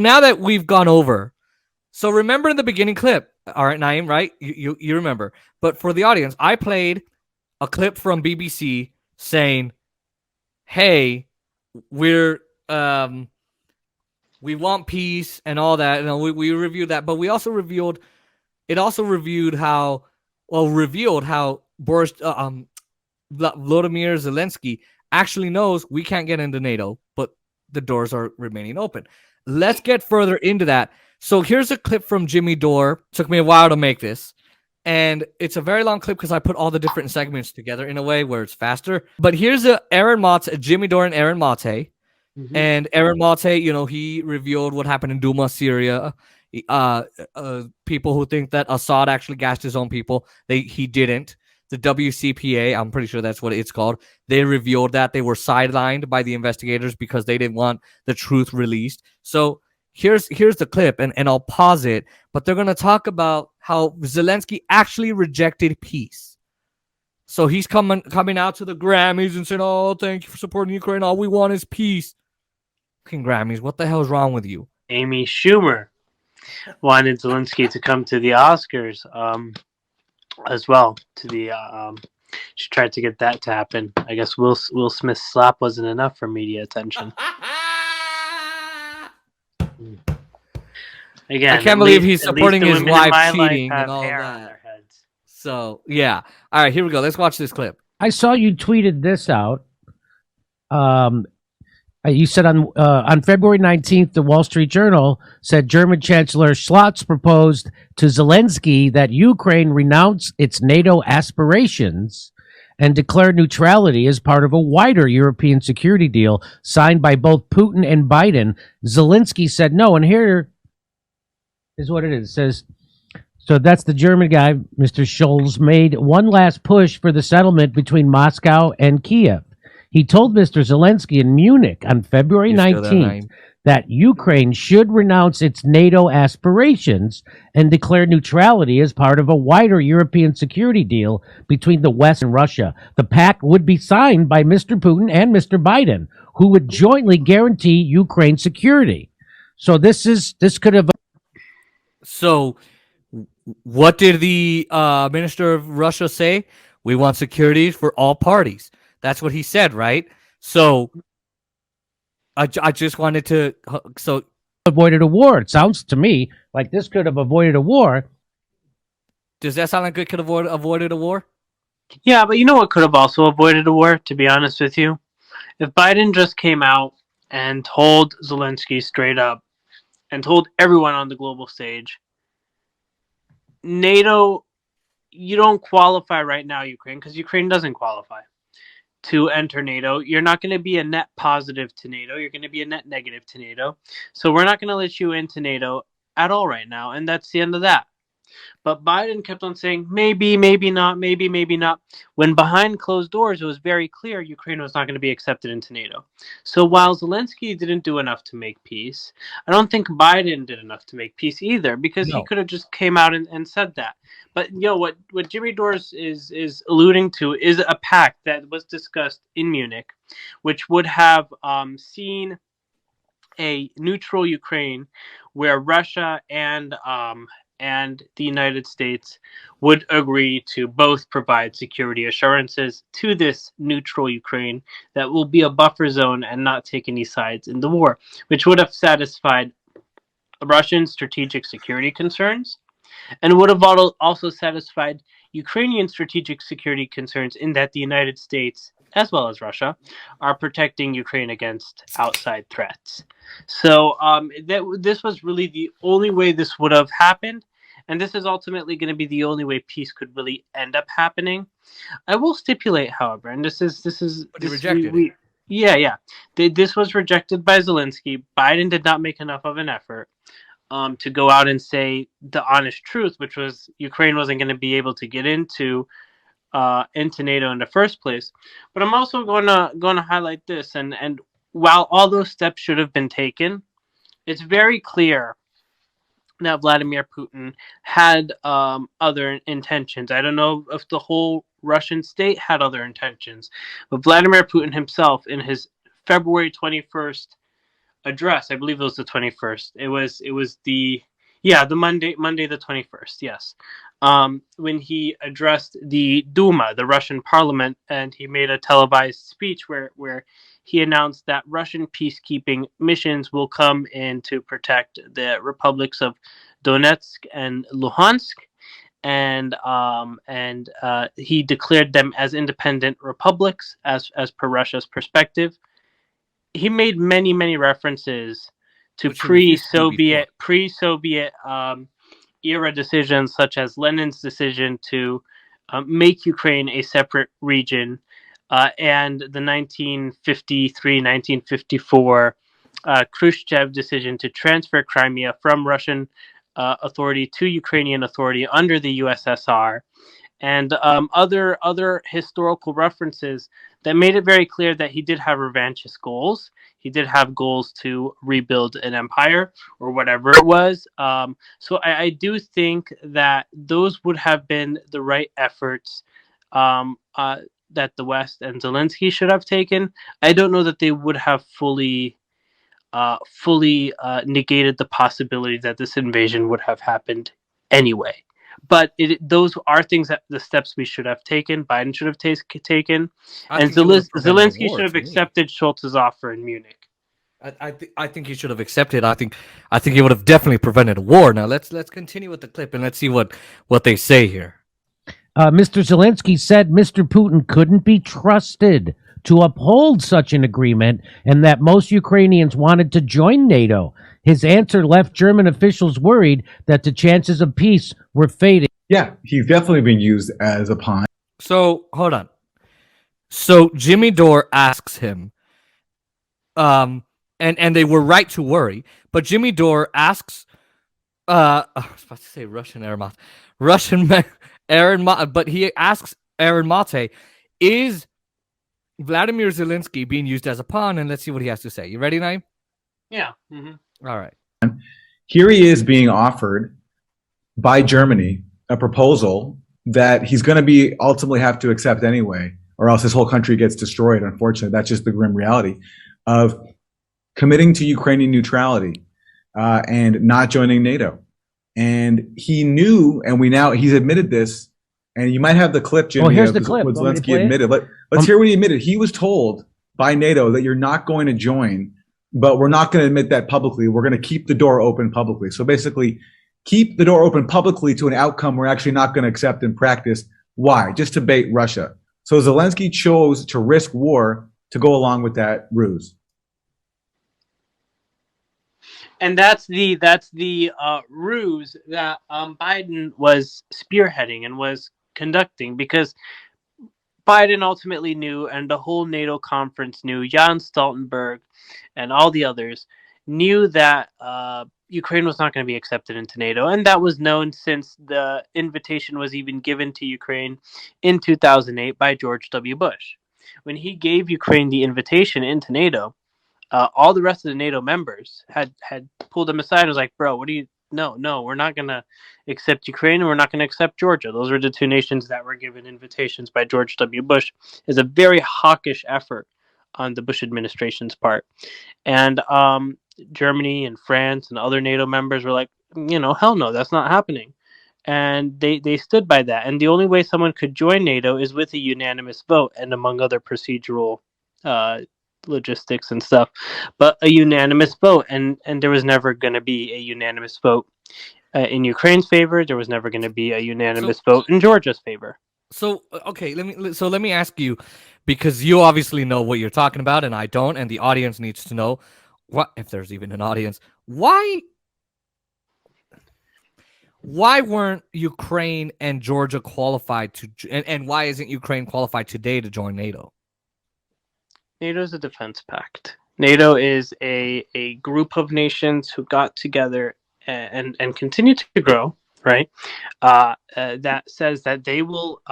now that we've gone over, so remember in the beginning clip, all right, Naeem, right? You remember. But for the audience, I played a clip from BBC saying, "Hey, we're we want peace and all that." We reviewed that, but we also revealed how Boris Volodymyr Zelensky actually knows we can't get into NATO, but the doors are remaining open. Let's get further into that. So here's a clip from Jimmy Dore. Took me a while to make this. And it's a very long clip because I put all the different segments together in a way where it's faster. But here's Jimmy Dore and Aaron Mate. Mm-hmm. And Aaron Mate, he revealed what happened in Douma, Syria. People who think that Assad actually gassed his own people, he didn't. The WCPA, I'm pretty sure that's what it's called, they revealed that they were sidelined by the investigators because they didn't want the truth released. So here's the clip, and I'll pause it, but they're going to talk about how Zelensky actually rejected peace. So he's coming out to the Grammys and saying, "Oh, thank you for supporting Ukraine. All we want is peace." Fucking Grammys, what the hell is wrong with you? Amy Schumer wanted Zelensky to come to the Oscars as well. She tried to get that to happen. I guess Will Smith's slap wasn't enough for media attention. Again, I can't believe he's supporting his wife cheating and all that. So, yeah. All right, here we go. Let's watch this clip. I saw you tweeted this out. You said on February 19th, the Wall Street Journal said German Chancellor Scholz proposed to Zelensky that Ukraine renounce its NATO aspirations and declare neutrality as part of a wider European security deal signed by both Putin and Biden. Zelensky said no, and here is what it is. It says, so that's the German guy, Mr. Scholz, made one last push for the settlement between Moscow and Kiev. He told Mr. Zelensky in Munich on February 19th that Ukraine should renounce its NATO aspirations and declare neutrality as part of a wider European security deal between the West and Russia. The pact would be signed by Mr. Putin and Mr. Biden, who would jointly guarantee Ukraine's security. So this could have. So what did the Minister of Russia say? We want security for all parties. That's what he said, right? So I just wanted to avoided a war. It sounds to me like this could have avoided a war. Does that sound like it could have avoided a war? Yeah, but you know what could have also avoided a war, to be honest with you? If Biden just came out and told Zelensky straight up and told everyone on the global stage, NATO, you don't qualify right now, Ukraine, because Ukraine doesn't qualify to enter NATO. You're not going to be a net positive to NATO. You're going to be a net negative to NATO. So we're not going to let you into NATO at all right now. And that's the end of that. But Biden kept on saying, maybe, maybe not, maybe, maybe not. When behind closed doors, it was very clear Ukraine was not going to be accepted into NATO. So while Zelensky didn't do enough to make peace, I don't think Biden did enough to make peace either, because he could have just came out and said that. But what Jimmy Dore is alluding to is a pact that was discussed in Munich, which would have seen a neutral Ukraine where Russia and the United States would agree to both provide security assurances to this neutral Ukraine that will be a buffer zone and not take any sides in the war, which would have satisfied Russian strategic security concerns and would have also satisfied Ukrainian strategic security concerns in that the United States, as well as Russia, are protecting Ukraine against outside threats. So this was really the only way this would have happened. And this is ultimately going to be the only way peace could really end up happening. I will stipulate, however, and this is rejected it. Yeah. This was rejected by Zelensky. Biden did not make enough of an effort to go out and say the honest truth, which was Ukraine wasn't going to be able to get into NATO in the first place. But I'm also going to highlight this, and while all those steps should have been taken, it's very clear that Vladimir Putin had other intentions. I don't know if the whole Russian state had other intentions, but Vladimir Putin himself, in his February 21st address. I believe it was the 21st. It was the Monday the 21st. Yes, when he addressed the Duma, the Russian parliament, and he made a televised speech where he announced that Russian peacekeeping missions will come in to protect the republics of Donetsk and Luhansk, and he declared them as independent republics as per Russia's perspective. He made many references to Which he refused to do before. pre-Soviet era decisions, such as Lenin's decision to make Ukraine a separate region, and the 1953-1954 Khrushchev decision to transfer Crimea from Russian authority to Ukrainian authority under the USSR, and other historical references that made it very clear that he did have revanchist goals. He did have goals to rebuild an empire or whatever it was. So I do think that those would have been the right efforts that the West and Zelensky should have taken. I don't know that they would have fully negated the possibility that this invasion would have happened anyway. But those are things that the steps we should have taken. Biden should have taken, and Zelensky should have accepted Scholz's offer in Munich. I think he should have accepted. I think he would have definitely prevented a war. Now let's continue with the clip and let's see what they say here. Mr. Zelensky said Mr. Putin couldn't be trusted to uphold such an agreement and that most Ukrainians wanted to join NATO. His answer left German officials worried that the chances of peace were fading. Yeah, he's definitely being used as a pawn. So, hold on. So, Jimmy Dore asks him, and they were right to worry, but Jimmy Dore asks, I was about to say Russian Aaron Mate, but he asks Aaron Mate, is Vladimir Zelensky being used as a pawn? And let's see what he has to say. You ready, Naeem? Yeah. Mm-hmm. All right. Here he is being offered by Germany a proposal that he's going to be ultimately have to accept anyway, or else his whole country gets destroyed. Unfortunately, that's just the grim reality of committing to Ukrainian neutrality and not joining NATO. And he knew, and he's admitted this. And you might have the clip, Jimmy. Oh, here's the clip. What Zelensky admitted. Let's hear what he admitted. He was told by NATO that you're not going to join, but we're not going to admit that publicly. We're going to keep the door open publicly. So basically, keep the door open publicly to an outcome we're actually not going to accept in practice. Why? Just to bait Russia. So Zelensky chose to risk war to go along with that ruse. And that's the ruse that Biden was spearheading and was conducting, because Biden ultimately knew, and the whole NATO conference knew, Jens Stoltenberg and all the others knew that Ukraine was not going to be accepted into NATO. And that was known since the invitation was even given to Ukraine in 2008 by George W. Bush. When he gave Ukraine the invitation into NATO, all the rest of the NATO members had pulled him aside and was like, bro, no, we're not going to accept Ukraine and we're not going to accept Georgia. Those were the two nations that were given invitations by George W. Bush. It's a very hawkish effort on the Bush administration's part. And Germany and France and other NATO members were like, hell no, that's not happening. And they stood by that. And the only way someone could join NATO is with a unanimous vote, and among other procedural logistics and stuff, but a unanimous vote, and there was never going to be a unanimous vote in Ukraine's favor. There was never going to be a unanimous vote in Georgia's favor. So okay, let me ask you, because you obviously know what you're talking about, and I don't, and the audience needs to know, what, if there's even an audience, why weren't Ukraine and Georgia qualified to, and why isn't Ukraine qualified today to join NATO? NATO is a defense pact. NATO is a group of nations who got together and continue to grow, right? That says that they will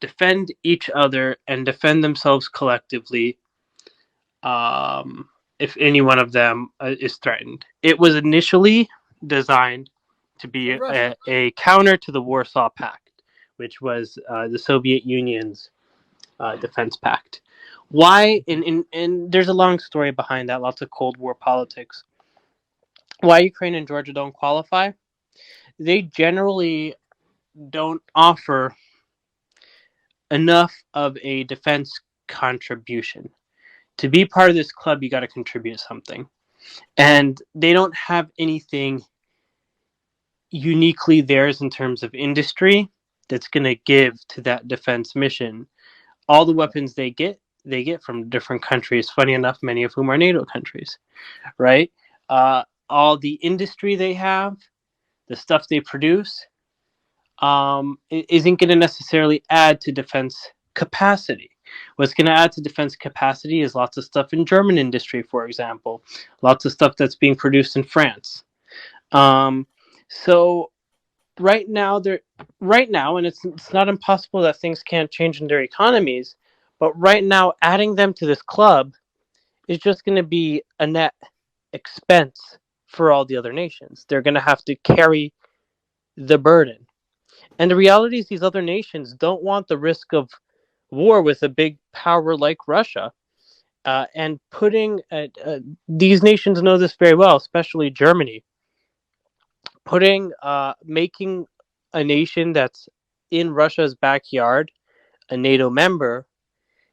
defend each other and defend themselves collectively if any one of them is threatened. It was initially designed to be a counter to the Warsaw Pact, which was the Soviet Union's defense pact. Why? And there's a long story behind that. Lots of Cold War politics. Why Ukraine and Georgia don't qualify? They generally don't offer enough of a defense contribution. To be part of this club, you got to contribute something. And they don't have anything uniquely theirs in terms of industry that's going to give to that defense mission. All the weapons they get from different countries. Funny enough, many of whom are NATO countries, right? All the industry they have, the stuff they produce, isn't going to necessarily add to defense capacity. What's going to add to defense capacity is lots of stuff in German industry, for example, lots of stuff that's being produced in France. So right now, and it's not impossible that things can't change in their economies, but right now, adding them to this club is just going to be a net expense for all the other nations. They're going to have to carry the burden. And the reality is these other nations don't want the risk of war with a big power like Russia. And putting these nations know this very well, especially Germany. Making a nation that's in Russia's backyard a NATO member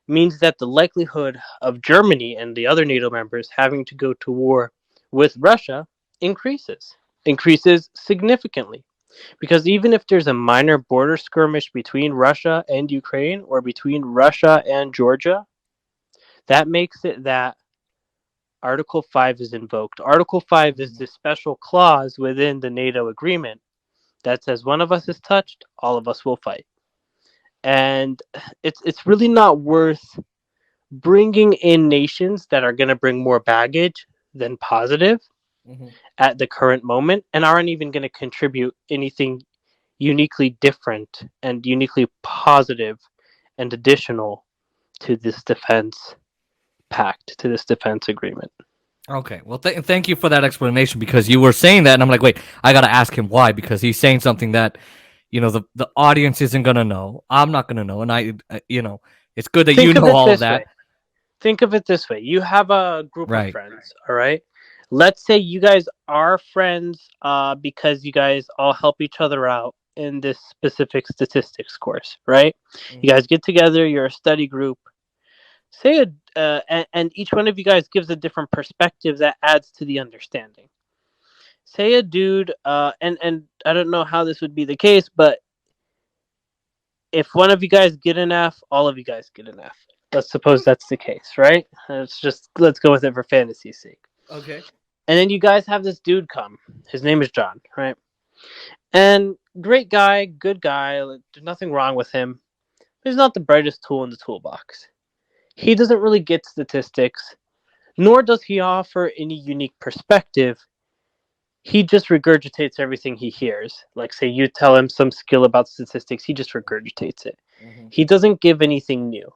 means that the likelihood of Germany and the other NATO members having to go to war with Russia increases significantly. Because even if there's a minor border skirmish between Russia and Ukraine or between Russia and Georgia, that makes it that Article 5 is invoked. Article 5 is this special clause within the NATO agreement that says one of us is touched, all of us will fight. And it's really not worth bringing in nations that are going to bring more baggage than positive at the current moment and aren't even going to contribute anything uniquely different and uniquely positive and additional to this defense pact, to this defense agreement. Okay, well, thank you for that explanation, because you were saying that, and I'm like, wait, I got to ask him why, because he's saying something that, the audience isn't going to know. I'm not going to know, and it's good that you know all of that. Think of it this way. You have a group Right. of friends, all right? Let's say you guys are friends because you guys all help each other out in this specific statistics course, right? You guys get together, you're a study group. Say and each one of you guys gives a different perspective that adds to the understanding. Say a dude, and I don't know how this would be the case, but if one of you guys get an F, all of you guys get an F. Let's suppose that's the case, right? Let's go with it for fantasy's sake. Okay. And then you guys have this dude come. His name is John, right? And great guy, good guy. There's nothing wrong with him. He's not the brightest tool in the toolbox. He doesn't really get statistics, nor does he offer any unique perspective. He just regurgitates everything he hears. Like, say you tell him some skill about statistics, he just regurgitates it. He doesn't give anything new.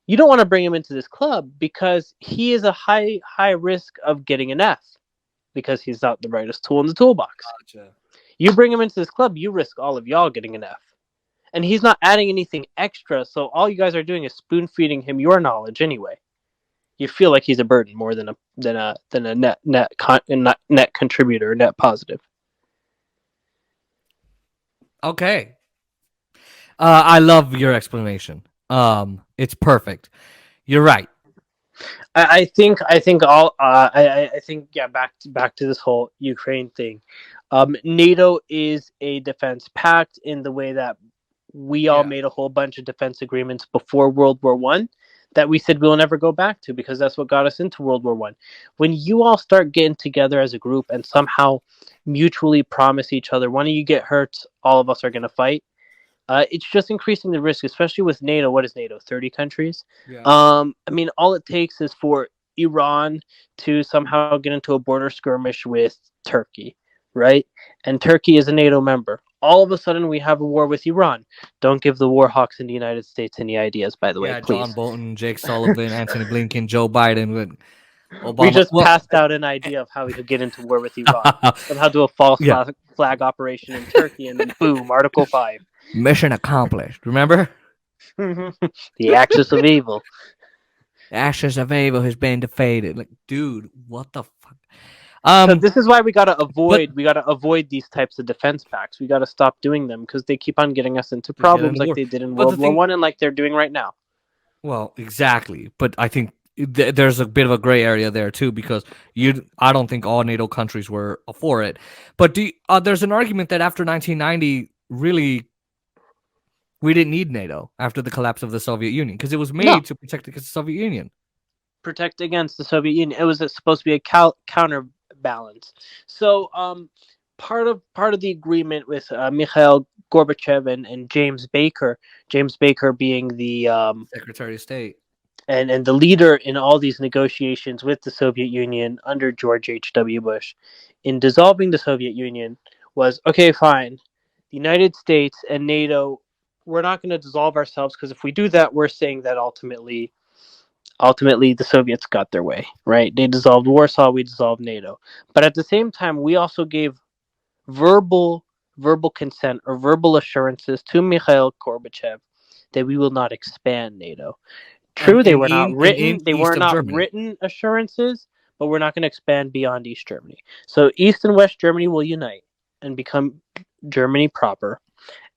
You don't want to bring him into this club because he is a high risk of getting an F because he's not the brightest tool in the toolbox. Gotcha. You bring him into this club, you risk all of y'all getting an F. And he's not adding anything extra, so all you guys are doing is spoon feeding him your knowledge anyway. You feel like he's a burden more than a net contributor, net positive. Okay. I love your explanation. It's perfect. You're right. I think back to this whole Ukraine thing. NATO is a defense pact in the way that we all made a whole bunch of defense agreements before World War I that we said we'll never go back to because that's what got us into World War I. When you all start getting together as a group and somehow mutually promise each other, one of you get hurt, all of us are going to fight. It's just increasing the risk, especially with NATO. What is NATO? 30 countries? Yeah. I mean, all it takes is for Iran to somehow get into a border skirmish with Turkey, right? And Turkey is a NATO member. All of a sudden, we have a war with Iran. Don't give the Warhawks in the United States any ideas, by the way, please. John Bolton, Jake Sullivan, Anthony Blinken, Joe Biden. Obama. We just passed out an idea of how we could get into war with Iran. Somehow do a false flag operation in Turkey, and then boom, Article 5. Mission accomplished. Remember? The axis of evil. Ashes of Ava has been defeated. Like, dude, what the fuck? So this is why we gotta avoid these types of defense pacts. We gotta stop doing them because they keep on getting us into problems like war. they did in But the World War thing- One and like they're doing right now. Well, exactly. But I think there's a bit of a gray area there too, because I don't think all NATO countries were for it. But there's an argument that after 1990, really, we didn't need NATO after the collapse of the Soviet Union because it was made to protect against the Soviet Union. Protect against the Soviet Union. It was supposed to be a counterbalance. So part of the agreement with Mikhail Gorbachev and James Baker being the Secretary of State and the leader in all these negotiations with the Soviet Union under George H.W. Bush in dissolving the Soviet Union was, okay, fine, the United States and NATO, we're not going to dissolve ourselves because if we do that, we're saying that ultimately the Soviets got their way, right? They dissolved Warsaw, we dissolved NATO. But at the same time, we also gave verbal consent or verbal assurances to Mikhail Gorbachev that we will not expand NATO. True, they were not written. They were not written assurances, but we're not going to expand beyond East Germany. So East and West Germany will unite and become Germany proper,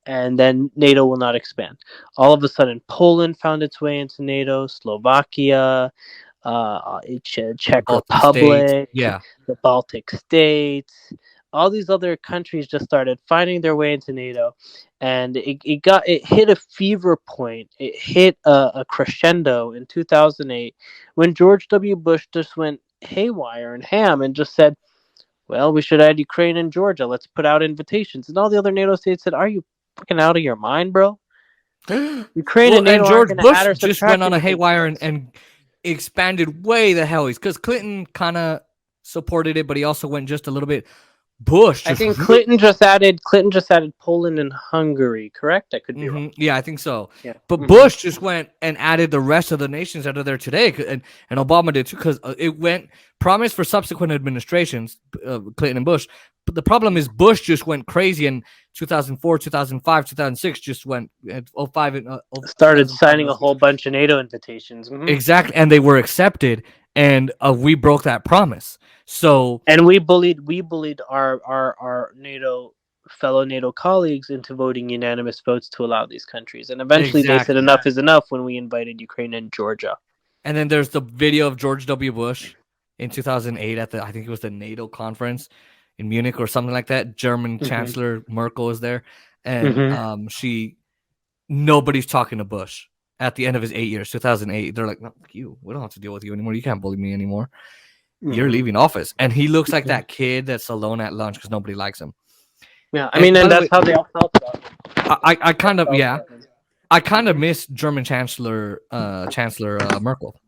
and then NATO will not expand. All of a sudden, Poland found its way into NATO, Slovakia, Czech Republic, the Baltic states. All these other countries just started finding their way into NATO, and it hit a fever point. It hit a crescendo in 2008 when George W. Bush just went haywire and ham and just said, well, we should add Ukraine and Georgia. Let's put out invitations. And all the other NATO states said, are you fucking out of your mind, bro? Ukraine and NATO George Bush just went on a anything. haywire and expanded way the hell. Because Clinton kind of supported it, but he also went just a little bit. Bush. I think Clinton just added Poland and Hungary, correct? I could be wrong. Yeah, I think so. Yeah. But Bush just went and added the rest of the nations that are there today, and Obama did too, because it went promised for subsequent administrations, Clinton and Bush. But the problem is Bush just went crazy in 2004, 2005, 2006. Just went 05 and started signing a whole bunch of NATO invitations. Mm-hmm. Exactly, and they were accepted, and we broke that promise. So, and we bullied our fellow NATO colleagues into voting unanimous votes to allow these countries, and eventually they said enough is enough when we invited Ukraine and Georgia. And then there's the video of George W. Bush in 2008 at I think it was the NATO conference in Munich or something like that. German Chancellor Merkel is there, and nobody's talking to Bush at the end of his 8 years, 2008. They're like, no, fuck you. We don't have to deal with you anymore. You can't bully me anymore. You're leaving office. And he looks like that kid that's alone at lunch because nobody likes him. Yeah, I mean, and that's how they all felt about him. I kind of miss German Chancellor Merkel.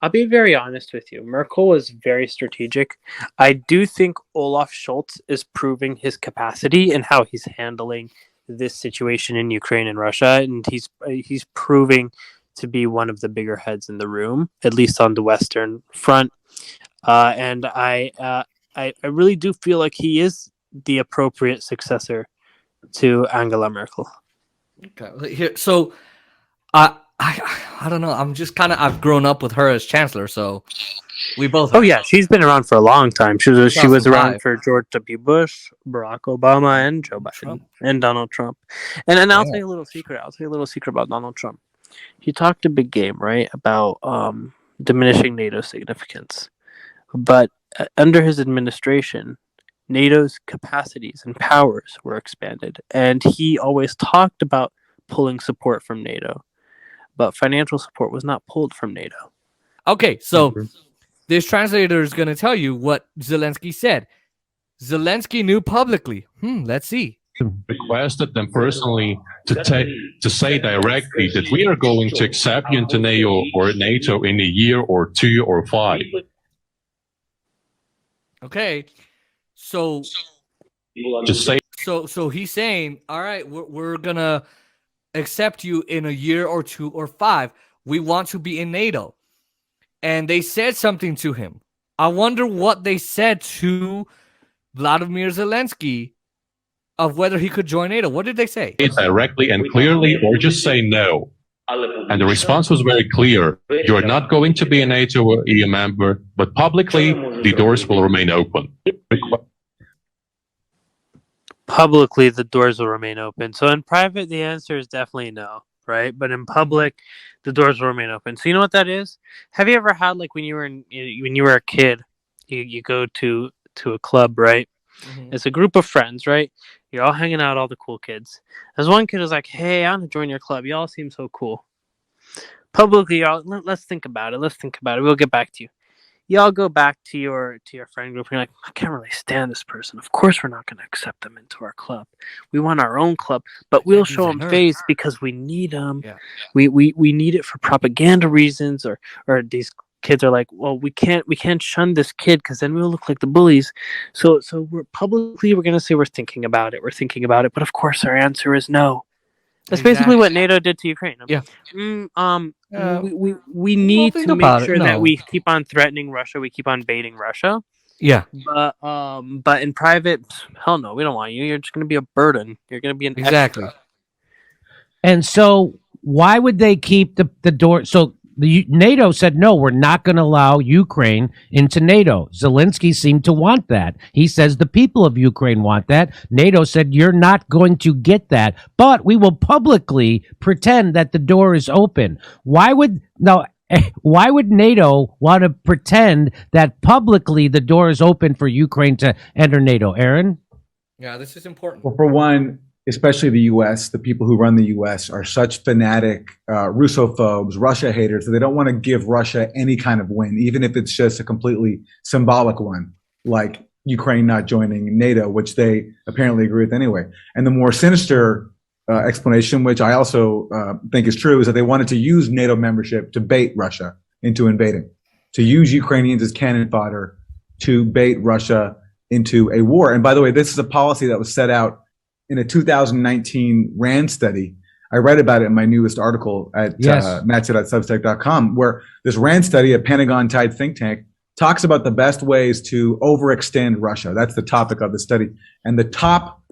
I'll be very honest with you. Merkel was very strategic. I do think Olaf Scholz is proving his capacity and how he's handling this situation in Ukraine and Russia, and he's proving to be one of the bigger heads in the room, at least on the Western Front. And I really do feel like he is the appropriate successor to Angela Merkel. Okay, here, so I don't know. I'm just I've grown up with her as chancellor, so we both. Oh yeah, she's been around for a long time. She was around for George W. Bush, Barack Obama, and Joe Biden, and Donald Trump. And then I'll tell you a little secret. About Donald Trump. He talked a big game, right, about diminishing NATO's significance. But under his administration, NATO's capacities and powers were expanded, and he always talked about pulling support from NATO, but financial support was not pulled from NATO. Okay, so this translator is going to tell you what Zelensky said. Zelensky knew publicly. Let's see. Requested them personally to say directly that we are going to accept you into NATO in a year or 2 or 5. Okay, so just say. So he's saying, all right, we're gonna accept you in a year or 2 or 5. We want to be in NATO, and they said something to him. I wonder what they said to Vladimir Zelensky of whether he could join NATO. What did they say? Directly and clearly, or just say no. And the response was very clear. You're not going to be a NATO or EU member, but publicly, the doors will remain open. Publicly, the doors will remain open. So in private, the answer is definitely no, right? But in public, the doors will remain open. So you know what that is? Have you ever had, like, when you were a kid, you go to a club, right? It's a group of friends, right? You're all hanging out, all the cool kids. There's one kid who's like, "Hey, I want to join your club. Y'all seem so cool." Publicly, y'all, let's think about it. We'll get back to you. Y'all go back to your friend group. And you're like, "I can't really stand this person. Of course, we're not going to accept them into our club. We want our own club, but we'll show them face because we need them. Yeah. We need it for propaganda reasons, or these." Kids are like, well, we can't shun this kid because then we'll look like the bullies. So we're gonna say we're thinking about it, but of course our answer is no. That's basically what NATO did to Ukraine. Yeah. We need to make sure that no. we keep on threatening Russia, we keep on baiting Russia. Yeah. But in private, hell no, we don't want you. You're just gonna be a burden. You're gonna be an Exactly. extra. And so why would they keep the door? So NATO said, no, we're not going to allow Ukraine into NATO. Zelensky seemed to want that. He says the people of Ukraine want that. NATO said, you're not going to get that, but we will publicly pretend that the door is open. Why would NATO want to pretend that publicly the door is open for Ukraine to enter NATO? Aaron? Yeah, this is important. Well, for one, especially the U.S., the people who run the U.S. are such fanatic Russophobes, Russia haters, that they don't want to give Russia any kind of win, even if it's just a completely symbolic one, like Ukraine not joining NATO, which they apparently agree with anyway. And the more sinister explanation, which I also think is true, is that they wanted to use NATO membership to bait Russia into invading, to use Ukrainians as cannon fodder to bait Russia into a war. And by the way, this is a policy that was set out in a 2019 RAND study. I read about it in my newest article at matcha.substack.com, where this RAND study, a Pentagon-tied think tank, talks about the best ways to overextend Russia. That's the topic of the study. And the top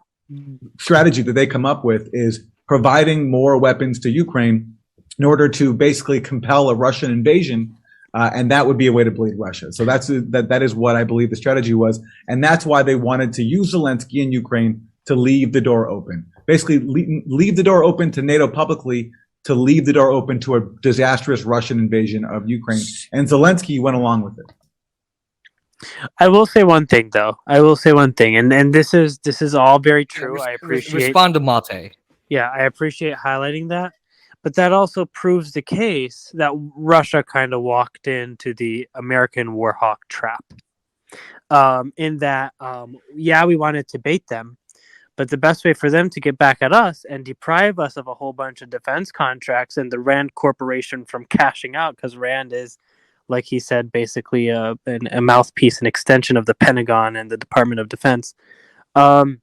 strategy that they come up with is providing more weapons to Ukraine in order to basically compel a Russian invasion. And that would be a way to bleed Russia. So that is what I believe the strategy was. And that's why they wanted to use Zelensky in Ukraine to leave the door open. Basically, leave the door open to NATO publicly, to leave the door open to a disastrous Russian invasion of Ukraine. And Zelensky went along with it. I will say one thing, though. And this is all very true. I appreciate. Respond to Mate. Yeah, I appreciate highlighting that. But that also proves the case that Russia kind of walked into the American Warhawk Trap. In that, we wanted to bait them, but the best way for them to get back at us and deprive us of a whole bunch of defense contracts and the RAND Corporation from cashing out, because RAND is, like he said, basically a mouthpiece, an extension of the Pentagon and the Department of Defense. The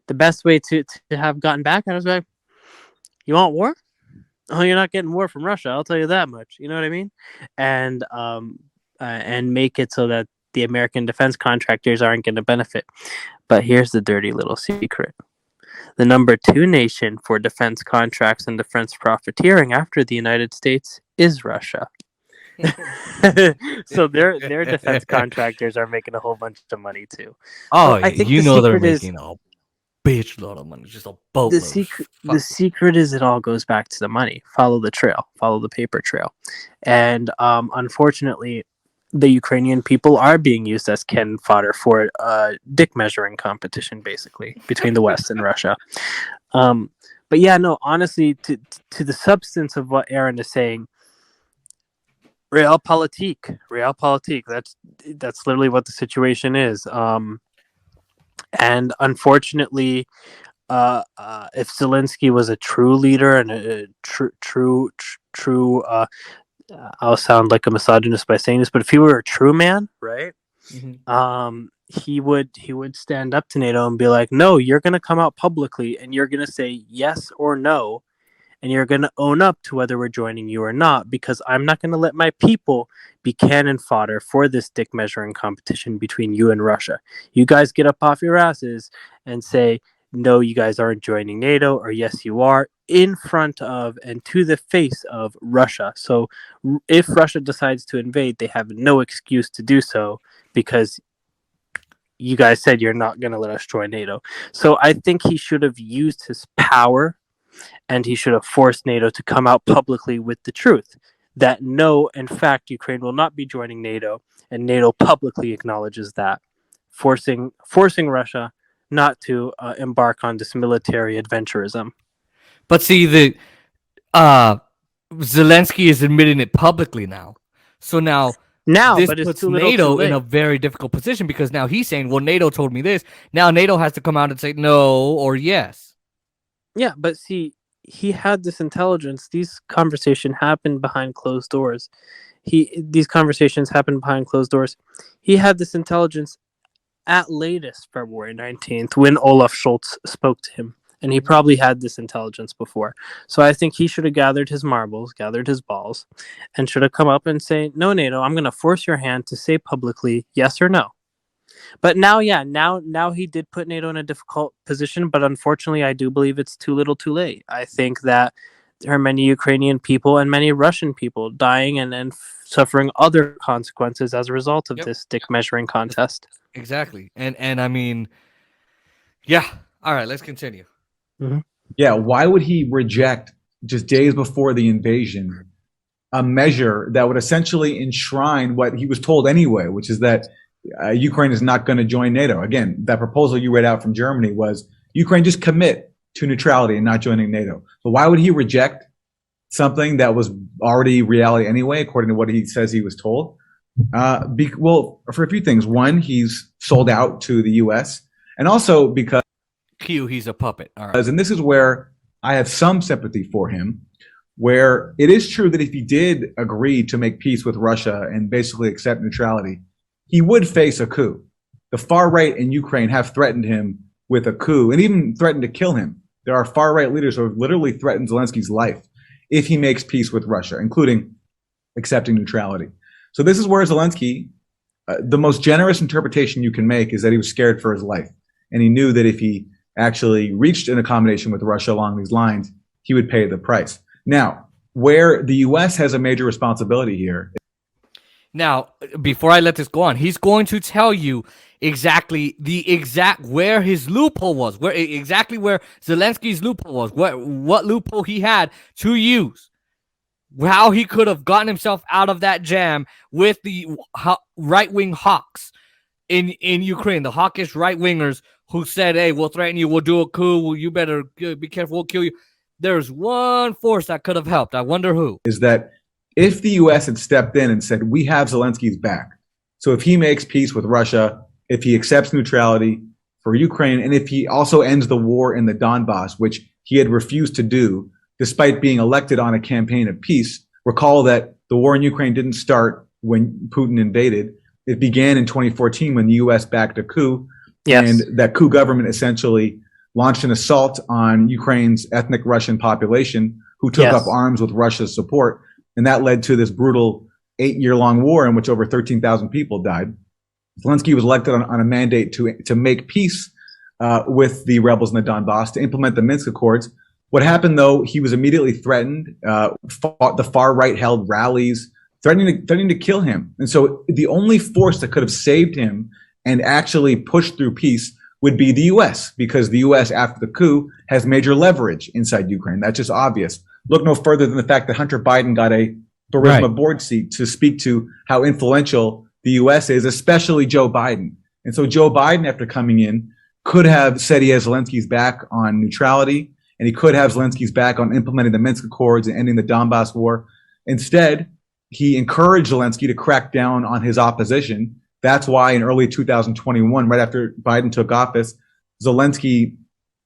best way to have gotten back at us, like, you want war? Oh, you're not getting war from Russia. I'll tell you that much. You know what I mean? And make it so that the American defense contractors aren't going to benefit. But here's the dirty little secret. The number 2 nation for defense contracts and defense profiteering after the United States is Russia. So their defense contractors are making a whole bunch of money too. Oh, I think they're making a bitch load of money, just a boatload. The secret is it all goes back to the money. Follow the trail, follow the paper trail. And unfortunately, the Ukrainian people are being used as cannon fodder for a dick measuring competition, basically, between the West and Russia. But yeah, no, honestly, to the substance of what Aaron is saying, realpolitik. That's literally what the situation is. And unfortunately, if Zelensky was a true leader and a true I'll sound like a misogynist by saying this, but if he were a true man, right? Mm-hmm. He would stand up to NATO and be like, no, you're going to come out publicly and you're going to say yes or no, and you're going to own up to whether we're joining you or not, because I'm not going to let my people be cannon fodder for this dick measuring competition between you and Russia. You guys get up off your asses and say, no, you guys aren't joining NATO, or yes, you are. in front of and to the face of Russia. So if Russia decides to invade, they have no excuse to do so because you guys said you're not going to let us join NATO. So I think he should have used his power and he should have forced NATO to come out publicly with the truth that no, in fact, Ukraine will not be joining NATO, and NATO publicly acknowledges that, forcing Russia not to embark on this military adventurism. But see, the Zelensky is admitting it publicly now. So now this but it's puts too little, NATO too late. in a very difficult position because now he's saying, well, NATO told me this. Now NATO has to come out and say no or yes. Yeah, but see, he had this intelligence. These conversations happened behind closed doors. These conversations happened behind closed doors. He had this intelligence at latest February 19th when Olaf Scholz spoke to him. And he probably had this intelligence before. So I think he should have gathered his marbles, gathered his balls, and should have come up and say, no, NATO, I'm going to force your hand to say publicly yes or no. But now he did put NATO in a difficult position, but unfortunately, I do believe it's too little too late. I think that there are many Ukrainian people and many Russian people dying and suffering other consequences as a result of this stick measuring contest. Exactly. And I mean, yeah. All right, let's continue. Mm-hmm. Yeah, why would he reject just days before the invasion a measure that would essentially enshrine what he was told anyway, which is that Ukraine is not going to join NATO? Again, that proposal you read out from Germany was Ukraine just commit to neutrality and not joining NATO. But why would he reject something that was already reality anyway, according to what he says he was told? Well, for a few things. One, he's sold out to the U.S., and also because he's a puppet. All right. And this is where I have some sympathy for him, where it is true that if he did agree to make peace with Russia and basically accept neutrality, he would face a coup. The far right in Ukraine have threatened him with a coup and even threatened to kill him. There are far right leaders who have literally threatened Zelensky's life if he makes peace with Russia, including accepting neutrality. So this is where Zelensky, the most generous interpretation you can make is that he was scared for his life. And he knew that if he actually reached an accommodation with Russia along these lines, he would pay the price. Now, where the U.S. has a major responsibility here. Now, before I let this go on, he's going to tell you exactly where his loophole was, where Zelensky's loophole was, what loophole he had to use, how he could have gotten himself out of that jam with the right-wing hawks in Ukraine, the hawkish right-wingers who said, hey, we'll threaten you, we'll do a coup, well, you better be careful, we'll kill you. There's one force that could have helped. I wonder who. Is that if the U.S. had stepped in and said, we have Zelensky's back, so if he makes peace with Russia, if he accepts neutrality for Ukraine, and if he also ends the war in the Donbass, which he had refused to do, despite being elected on a campaign of peace. Recall that the war in Ukraine didn't start when Putin invaded. It began in 2014 when the U.S. backed a coup. Yes. And that coup government essentially launched an assault on Ukraine's ethnic Russian population who took up arms with Russia's support. And that led to this brutal 8-year-long war in which over 13,000 people died. Zelensky was elected on a mandate to make peace with the rebels in the Donbass, to implement the Minsk Accords. What happened, though, he was immediately threatened. The far right held rallies, threatening to kill him. And so the only force that could have saved him and actually pushed through peace would be the U.S., because the U.S. after the coup has major leverage inside Ukraine. That's just obvious. Look no further than the fact that Hunter Biden got a Burisma board seat to speak to how influential the U.S. is, especially Joe Biden. And so Joe Biden, after coming in, could have said he has Zelensky's back on neutrality, and he could have Zelensky's back on implementing the Minsk Accords and ending the Donbass war. Instead, he encouraged Zelensky to crack down on his opposition. That's why in early 2021, right after Biden took office, Zelensky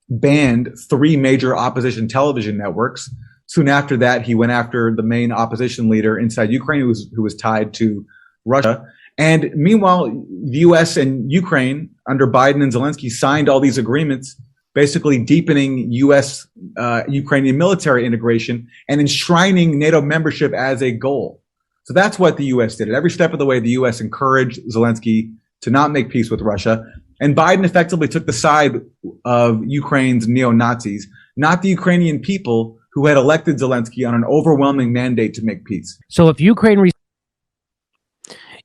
banned 3 major opposition television networks. Soon after that, he went after the main opposition leader inside Ukraine, who was tied to Russia. And meanwhile, the U.S. and Ukraine, under Biden and Zelensky, signed all these agreements, basically deepening U.S.-Ukrainian military integration and enshrining NATO membership as a goal. So that's what the U.S. did. At every step of the way, the U.S. encouraged Zelensky to not make peace with Russia. And Biden effectively took the side of Ukraine's neo-Nazis, not the Ukrainian people who had elected Zelensky on an overwhelming mandate to make peace. So if Ukraine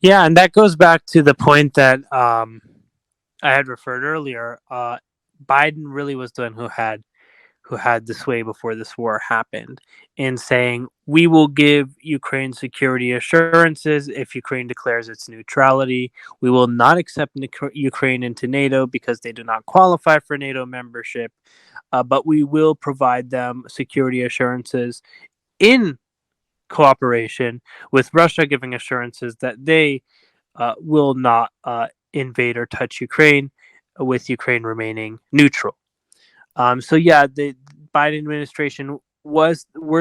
Yeah, and that goes back to the point that I had referred earlier. Biden really was the one who had the sway before this war happened in saying, we will give Ukraine security assurances if Ukraine declares its neutrality. We will not accept Ukraine into NATO because they do not qualify for NATO membership, but we will provide them security assurances in cooperation with Russia, giving assurances that they will not invade or touch Ukraine, with Ukraine remaining neutral. So yeah, the Biden administration were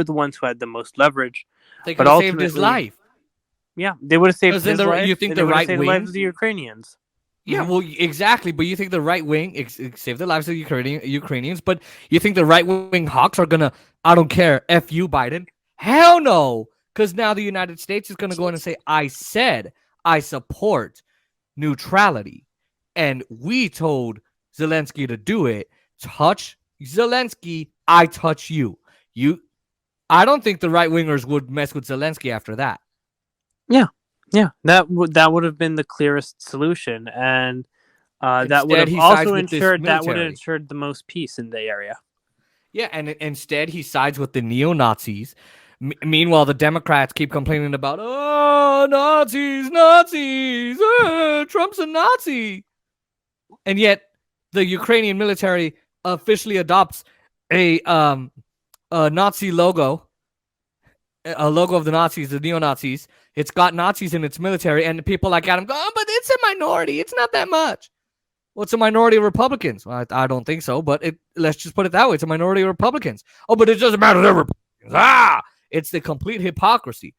the ones who had the most leverage. They But could have saved his ultimately- life. Yeah, they would have saved 'Cause then his life. you think and the they would have right saved the wing- lives of the Ukrainians. Yeah, well, exactly. But you think the right wing saved the lives of Ukrainians, but you think the right wing hawks are gonna, I don't care, F you, Biden? Hell no. Because now the United States is gonna go in and say, I said I support neutrality. And we told Zelensky to do it. Touch Zelensky, I touch you. I don't think the right wingers would mess with Zelensky after that. Yeah, that would have been the clearest solution, and that would Instead, have he sides also with this ensured that would have military. ensured the most peace in the area. Yeah, and instead he sides with the neo-Nazis. Meanwhile, the Democrats keep complaining about, oh, Nazis, Trump's a Nazi. And yet the Ukrainian military officially adopts a Nazi logo, a logo of the Nazis, the neo-Nazis. It's got Nazis in its military, and people like Adam go, oh, but it's a minority. It's not that much. Well, it's a minority of Republicans. Well, I don't think so, but let's just put it that way. It's a minority of Republicans. Oh, but it doesn't matter. They're Republicans. It's the complete hypocrisy.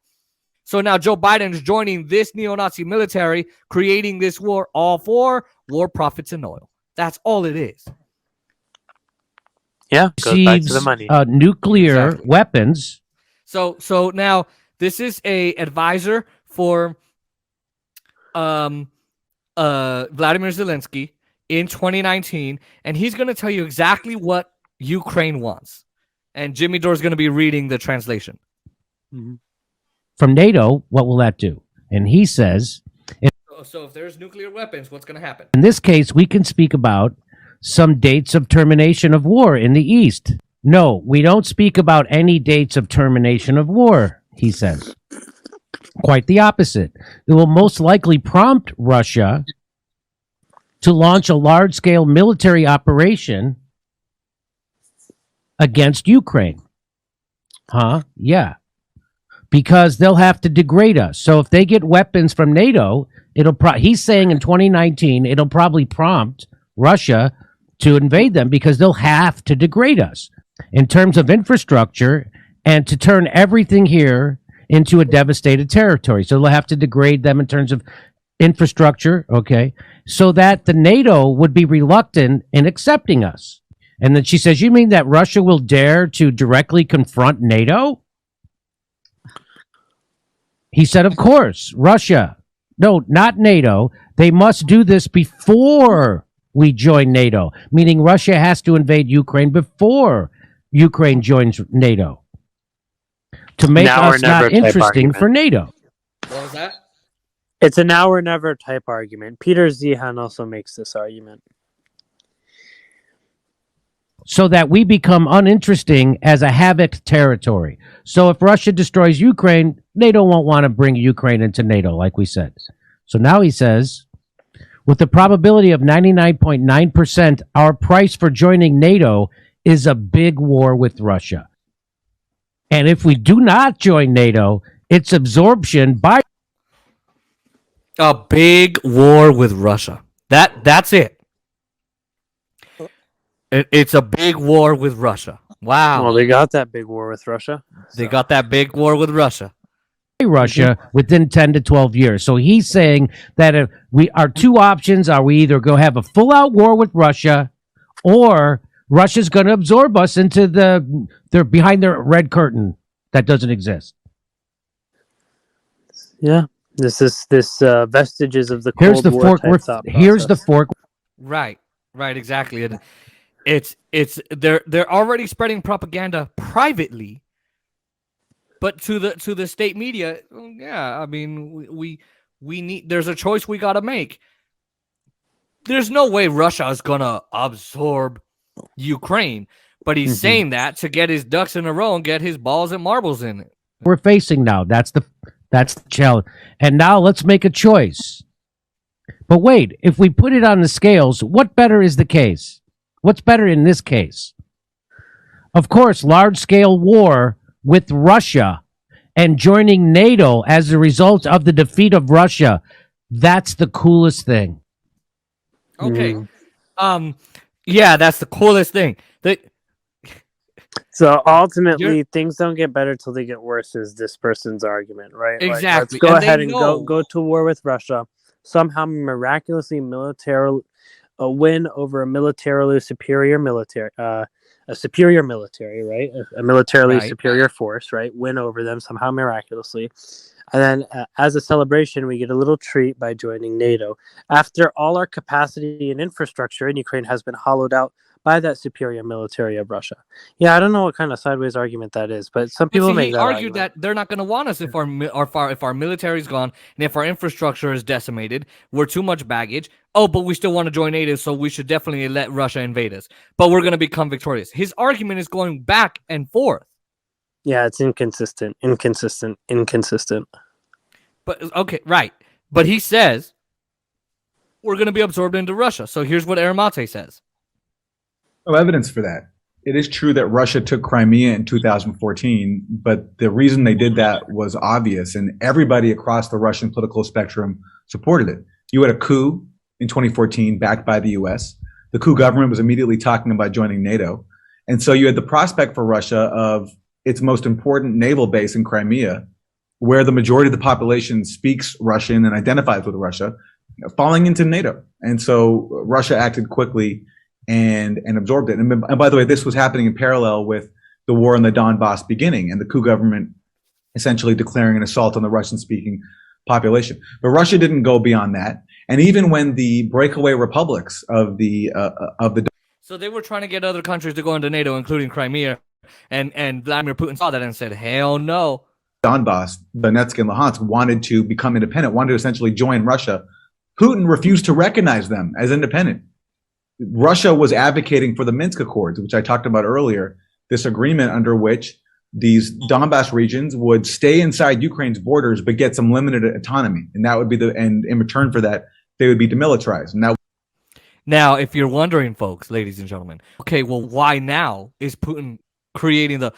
So now Joe Biden is joining this neo-Nazi military, creating this war, all for war profits and oil. That's all it is. Yeah, goes back to the receives money. nuclear Exactly. weapons. So now this is a advisor for Vladimir Zelensky in 2019, and he's going to tell you exactly what Ukraine wants. And Jimmy Dore is going to be reading the translation. From NATO, what will that do? And he says, So if there's nuclear weapons, what's going to happen? in this case, we can speak about some dates of termination of war in the East. No, we don't speak about any dates of termination of war, he says. Quite the opposite. It will most likely prompt Russia to launch a large-scale military operation against Ukraine. Yeah. Because they'll have to degrade us. So if they get weapons from NATO, he's saying in 2019, it'll probably prompt Russia to invade them because they'll have to degrade us in terms of infrastructure and to turn everything here into a devastated territory. So they'll have to degrade them in terms of infrastructure, okay, so that the NATO would be reluctant in accepting us. And then she says, you mean that Russia will dare to directly confront NATO? He said, of course, Russia. No, not NATO. They must do this before we join NATO, meaning Russia has to invade Ukraine before Ukraine joins NATO to make Now or us never not type interesting argument. for NATO. What was that? It's a now or never type argument. Peter Zehan also makes this argument. So that we become uninteresting as a havoc territory. So if Russia destroys Ukraine, NATO won't want to bring Ukraine into NATO, like we said. So now he says, with the probability of 99.9%, our price for joining NATO is a big war with Russia. And if we do not join NATO, its absorption by A big war with Russia. That's it. It's a big war with Russia. Wow. Well, they got that big war with Russia. They got that big war with Russia. Russia within 10 to 12 years. So he's saying that if our two options are we either go have a full-out war with Russia or Russia's going to absorb us into they're behind their red curtain that doesn't exist. Yeah, this vestiges of the Here's Cold the War fork. type thought Here's the process. fork. Right, exactly. They're already spreading propaganda privately, but to the state media, yeah, I mean, we need, there's a choice we got to make. There's no way Russia is gonna absorb Ukraine, but he's saying that to get his ducks in a row and get his balls and marbles in it. We're facing now. That's the challenge. And now let's make a choice. But wait, if we put it on the scales, what better is the case? What's better in this case? Of course, large-scale war with Russia and joining NATO as a result of the defeat of Russia. That's the coolest thing. Okay. Yeah, that's the coolest thing. So ultimately, things don't get better till they get worse. Is this person's argument, right? Exactly. Like, let's go ahead and know. go to war with Russia. Somehow, miraculously, a win over a militarily superior military, a superior military, right? A militarily superior force, right? Win over them somehow miraculously. And then as a celebration, we get a little treat by joining NATO. After all our capacity and infrastructure in Ukraine has been hollowed out by that superior military of Russia. Yeah, I don't know what kind of sideways argument that is, but some people make that argued argument. that they're not going to want us if our military's gone and if our infrastructure is decimated. We're too much baggage. Oh, but we still want to join NATO, so we should definitely let Russia invade us. But we're going to become victorious. His argument is going back and forth. Yeah, it's inconsistent. But okay, right. But he says we're going to be absorbed into Russia. So here's what Aramate says. No evidence for that. It is true that Russia took Crimea in 2014, but the reason they did that was obvious, and everybody across the Russian political spectrum supported it. You had a coup in 2014 backed by the U.S. The coup government was immediately talking about joining NATO. And so you had the prospect for Russia of its most important naval base in Crimea, where the majority of the population speaks Russian and identifies with Russia, falling into NATO. And so Russia acted quickly and absorbed it. And by the way, this was happening in parallel with the war in the Donbass beginning and the coup government essentially declaring an assault on the Russian-speaking population. But Russia didn't go beyond that. And even when the breakaway republics of the so they were trying to get other countries to go into NATO, including Crimea, and Vladimir Putin saw that and said, "Hell no." Donbass, Donetsk and Luhansk wanted to become independent, wanted to essentially join Russia. Putin refused to recognize them as independent. Russia was advocating for the Minsk Accords, which I talked about earlier, this agreement under which these Donbass regions would stay inside Ukraine's borders but get some limited autonomy. And that would be and in return for that, they would be demilitarized. Now, if you're wondering, folks, ladies and gentlemen, okay, well, why now is Putin creating the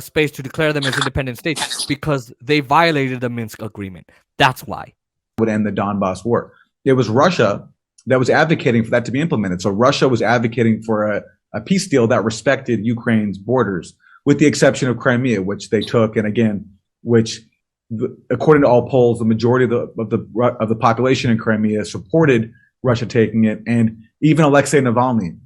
space to declare them as independent states? Because they violated the Minsk agreement. That's why. Would end the Donbass war. It was Russia that was advocating for that to be implemented. So Russia was advocating for a peace deal that respected Ukraine's borders, with the exception of Crimea, which they took, and again, which, according to all polls, the majority of the population in Crimea supported Russia taking it, and even Alexei Navalny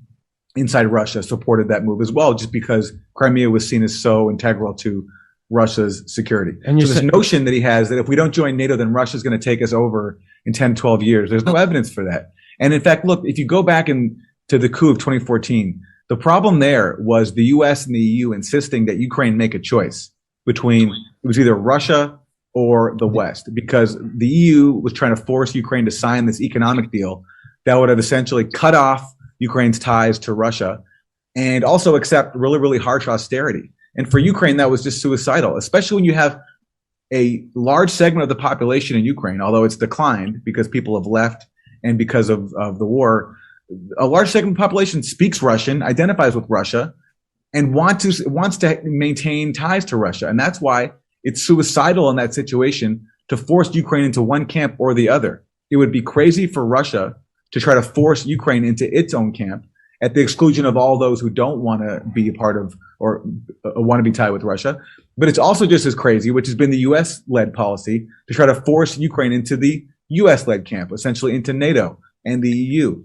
inside Russia supported that move as well, just because Crimea was seen as so integral to Russia's security. And so this notion that he has that if we don't join NATO, then Russia's going to take us over in 10, 12 years, there's no evidence for that. And in fact, look, if you go back to the coup of 2014, the problem there was the US and the EU insisting that Ukraine make a choice between, it was either Russia or the West, because the EU was trying to force Ukraine to sign this economic deal that would have essentially cut off Ukraine's ties to Russia and also accept really, really harsh austerity. And for Ukraine, that was just suicidal, especially when you have a large segment of the population in Ukraine, although it's declined because people have left and because of the war. A large segment of the population speaks Russian, identifies with Russia, and wants to maintain ties to Russia. And that's why it's suicidal in that situation to force Ukraine into one camp or the other. It would be crazy for Russia to try to force Ukraine into its own camp at the exclusion of all those who don't want to be a part of or want to be tied with Russia. But it's also just as crazy, which has been the U.S.-led policy, to try to force Ukraine into the U.S.-led camp, essentially into NATO and the EU.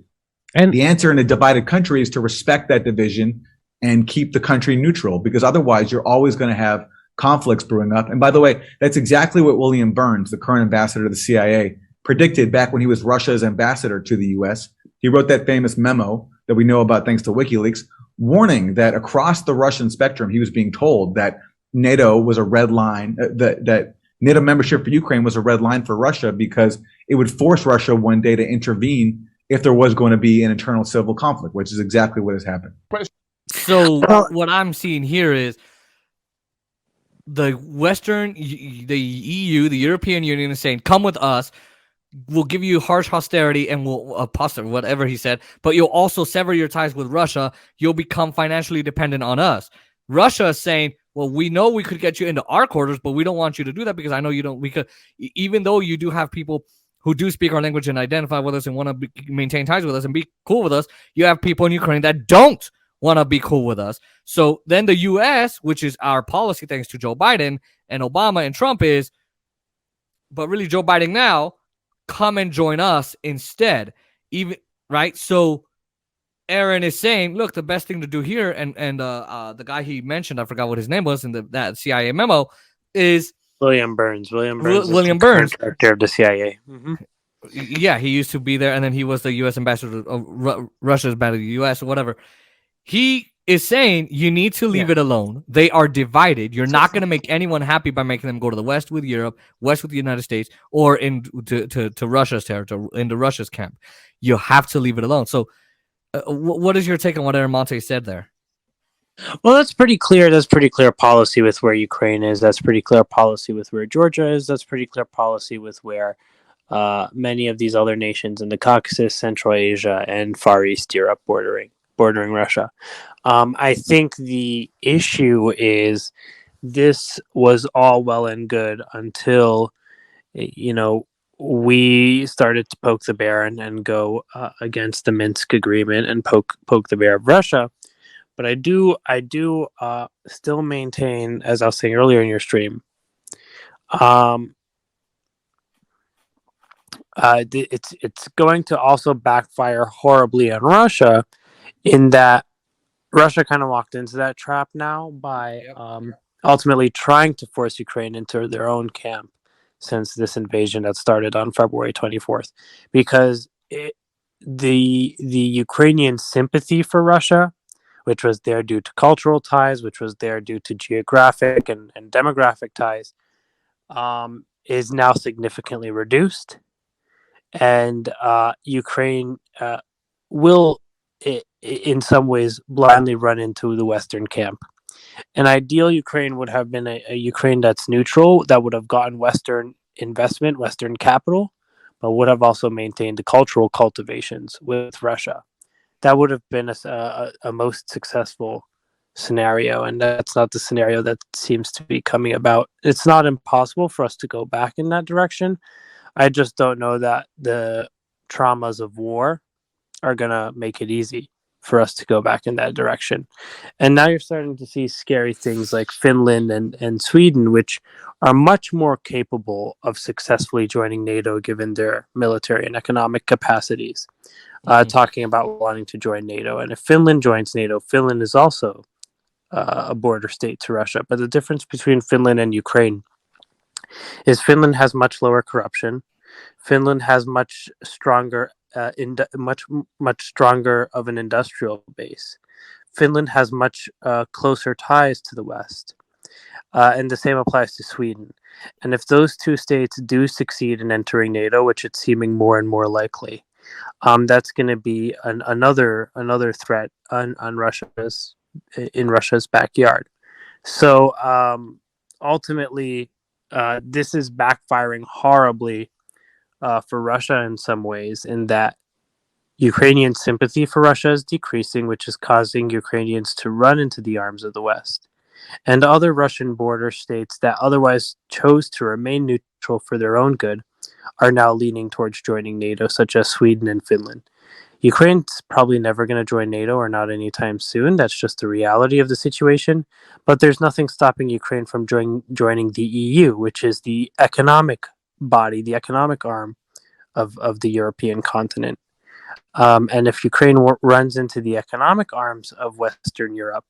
And the answer in a divided country is to respect that division and keep the country neutral, because otherwise you're always going to have conflicts brewing up. And by the way, that's exactly what William Burns, the current ambassador to the CIA, predicted back when he was Russia's ambassador to the U.S. He wrote that famous memo that we know about thanks to WikiLeaks. warning that across the Russian spectrum, he was being told that NATO was a red line, that NATO membership for Ukraine was a red line for Russia because it would force Russia one day to intervene if there was going to be an internal civil conflict, which is exactly what has happened. So what I'm seeing here is the the EU, the European Union is saying, come with us. We'll give you harsh austerity and we'll whatever he said, but you'll also sever your ties with Russia. You'll become financially dependent on us. Russia is saying, well, we know we could get you into our quarters, but we don't want you to do that because I know you don't. We could, even though you do have people who do speak our language and identify with us and want to maintain ties with us and be cool with us, you have people in Ukraine that don't want to be cool with us. So then the U.S., which is our policy thanks to Joe Biden and Obama and Trump, is, but really Joe Biden now, come and join us instead. Even right. So Aaron is saying, look, the best thing to do here, and the guy he mentioned, I forgot what his name was in that CIA memo, is William Burns. William Burns. William Burns, director of the CIA. Mm-hmm. Yeah, he used to be there, and then he was the U.S. ambassador of Russia's ambassador to the U.S. or whatever. He is saying you need to leave it alone. They are divided. You're not going to make anyone happy by making them go to the West with Europe, West with the United States, or to Russia's territory, into Russia's camp. You have to leave it alone. So what is your take on what Aaron Monte said there? Well, that's pretty clear. That's pretty clear policy with where Ukraine is. That's pretty clear policy with where Georgia is. That's pretty clear policy with where many of these other nations in the Caucasus, Central Asia, and Far East Europe bordering Russia. I think the issue is this was all well and good until, we started to poke the bear and go against the Minsk agreement and poke the bear of Russia. But I do still maintain, as I was saying earlier in your stream, it's going to also backfire horribly on Russia, in that Russia kind of walked into that trap now by ultimately trying to force Ukraine into their own camp since this invasion that started on February 24th, because the Ukrainian sympathy for Russia, which was there due to cultural ties, which was there due to geographic and demographic ties, is now significantly reduced. And Ukraine will, in some ways, blindly run into the Western camp. An ideal Ukraine would have been a Ukraine that's neutral, that would have gotten Western investment, Western capital, but would have also maintained the cultural cultivations with Russia. That would have been a most successful scenario, and that's not the scenario that seems to be coming about. It's not impossible for us to go back in that direction. I just don't know that the traumas of war are going to make it easy for us to go back in that direction. And now you're starting to see scary things like Finland and Sweden, which are much more capable of successfully joining NATO given their military and economic capacities, talking about wanting to join NATO. And if Finland joins NATO, Finland is also a border state to Russia. But the difference between Finland and Ukraine is Finland has much lower corruption. Finland has much stronger much stronger of an industrial base. Finland has much closer ties to the West, and the same applies to Sweden. And if those two states do succeed in entering NATO, which it's seeming more and more likely, that's going to be another threat on in Russia's backyard. So ultimately, this is backfiring horribly for Russia in some ways, in that Ukrainian sympathy for Russia is decreasing, which is causing Ukrainians to run into the arms of the West. And other Russian border states that otherwise chose to remain neutral for their own good are now leaning towards joining NATO, such as Sweden and Finland. Ukraine's probably never going to join NATO, or not anytime soon. That's just the reality of the situation. But there's nothing stopping Ukraine from joining the EU, which is the economic body, the economic arm of the European continent. And if Ukraine runs into the economic arms of Western Europe,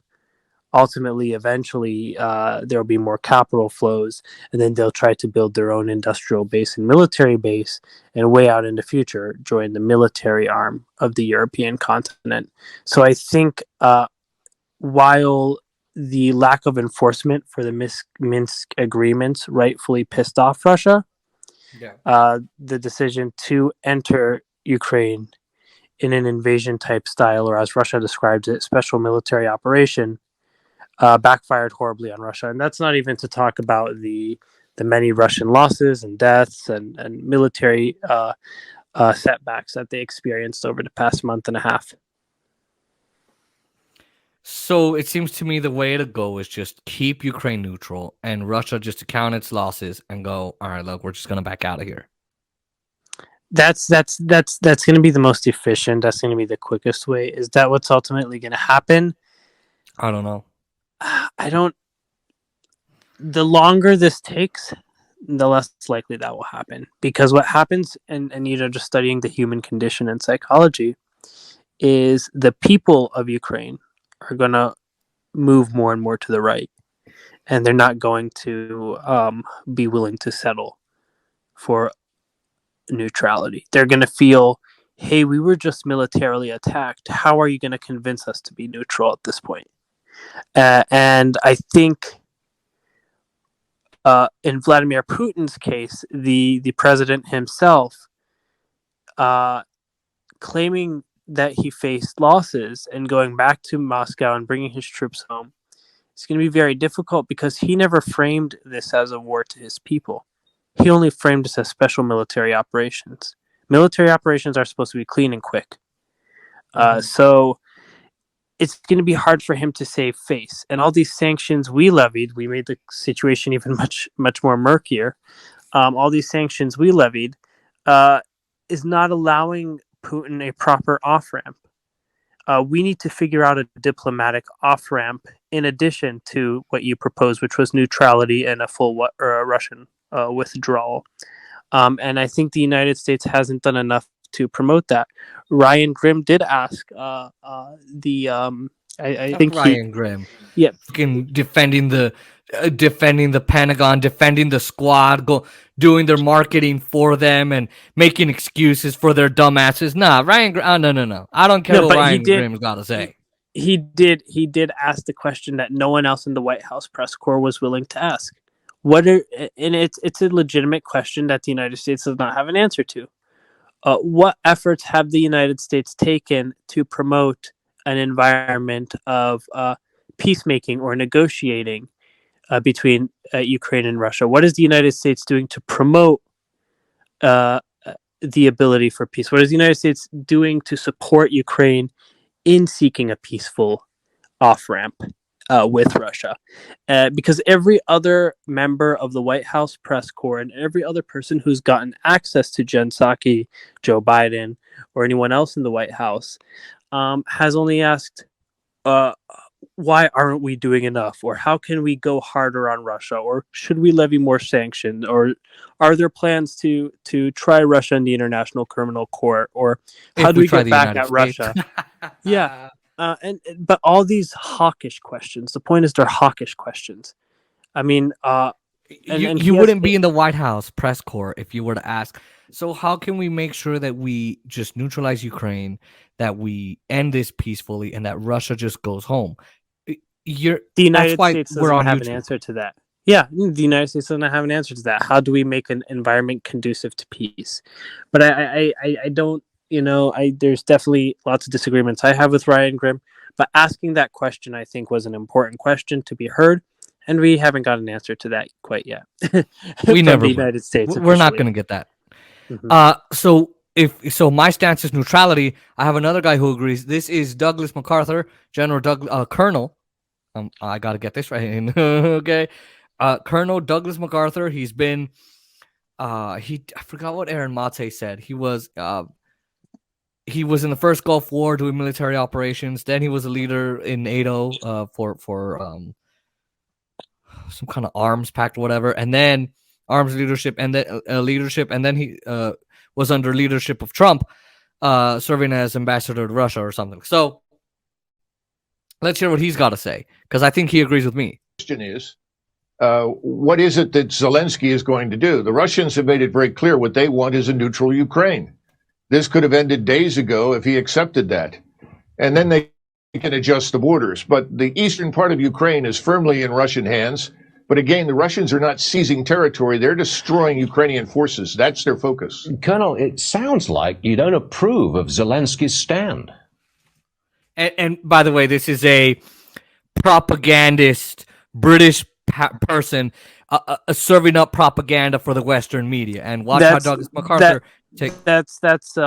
ultimately, eventually, there will be more capital flows, and then they'll try to build their own industrial base and military base, and way out in the future, join the military arm of the European continent. So I think while the lack of enforcement for the Minsk agreements rightfully pissed off Russia, the decision to enter Ukraine in an invasion type style, or as Russia describes it, special military operation, backfired horribly on Russia. And that's not even to talk about the many Russian losses and deaths and military setbacks that they experienced over the past month and a half. So it seems to me the way to go is just keep Ukraine neutral and Russia just to count its losses and go, all right, look, we're just going to back out of here. That's going to be the most efficient. That's going to be the quickest way. Is that what's ultimately going to happen? I don't know. The longer this takes, the less likely that will happen. Because what happens, and just studying the human condition and psychology, is the people of Ukraine are going to move more and more to the right. And they're not going to be willing to settle for neutrality. They're going to feel, hey, we were just militarily attacked. How are you going to convince us to be neutral at this point? And I think in Vladimir Putin's case, the president himself claiming that he faced losses and going back to Moscow and bringing his troops home, it's going to be very difficult because he never framed this as a war to his people. He only framed this as special military operations. Military operations are supposed to be clean and quick. So it's going to be hard for him to save face. And all these sanctions we levied, we made the situation even much more murkier. All these sanctions we levied is not allowing Putin a proper off-ramp. We need to figure out a diplomatic off-ramp in addition to what you proposed, which was neutrality and a full Russian withdrawal. And I think the United States hasn't done enough to promote that. Ryan Grimm did ask I think Ryan Grimm. Yeah. Fucking defending the Pentagon, defending the squad, doing their marketing for them and making excuses for their dumbasses. Nah, Ryan Grimm. No. I don't care what Ryan Grimm's got to say. He did ask the question that no one else in the White House press corps was willing to ask. And it's a legitimate question that the United States does not have an answer to. What efforts have the United States taken to promote an environment of peacemaking or negotiating between Ukraine and Russia? What is the United States doing to promote the ability for peace? What is the United States doing to support Ukraine in seeking a peaceful off-ramp with Russia? Because every other member of the White House press corps and every other person who's gotten access to Jen Psaki, Joe Biden, or anyone else in the White House has only asked, why aren't we doing enough? Or how can we go harder on Russia? Or should we levy more sanctions? Or are there plans to try Russia in the International Criminal Court? Or how do we get back at Russia? Yeah. But all these hawkish questions, the point is they're hawkish questions. I mean, you wouldn't be in the White House press corps if you were to ask, so how can we make sure that we just neutralize Ukraine, that we end this peacefully, and that Russia just goes home? The United States doesn't have an answer to that. Yeah, the United States doesn't have an answer to that. How do we make an environment conducive to peace? But I don't, there's definitely lots of disagreements I have with Ryan Grimm, but asking that question, I think, was an important question to be heard, and we haven't got an answer to that quite yet. We never the United States. We're not going to get that. So my stance is neutrality. I have another guy who agrees. This is Douglas MacArthur, Colonel. I got to get this right. Okay. Colonel Douglas MacArthur. He's been, I forgot what Aaron Mate said. He was in the first Gulf War doing military operations. Then he was a leader in NATO for some kind of arms pact or whatever. And then arms leadership and then and then he was under leadership of Trump, serving as ambassador to Russia or something. So let's hear what he's got to say, because I think he agrees with me. Question is, what is it that Zelensky is going to do? The Russians have made it very clear what they want is a neutral Ukraine. This could have ended days ago if he accepted that. And then they can adjust the borders. But the eastern part of Ukraine is firmly in Russian hands. But again, the Russians are not seizing territory. They're destroying Ukrainian forces. That's their focus. Colonel, it sounds like you don't approve of Zelensky's stand. And by the way, this is a propagandist British person serving up propaganda for the Western media. And watch how Douglas MacArthur That's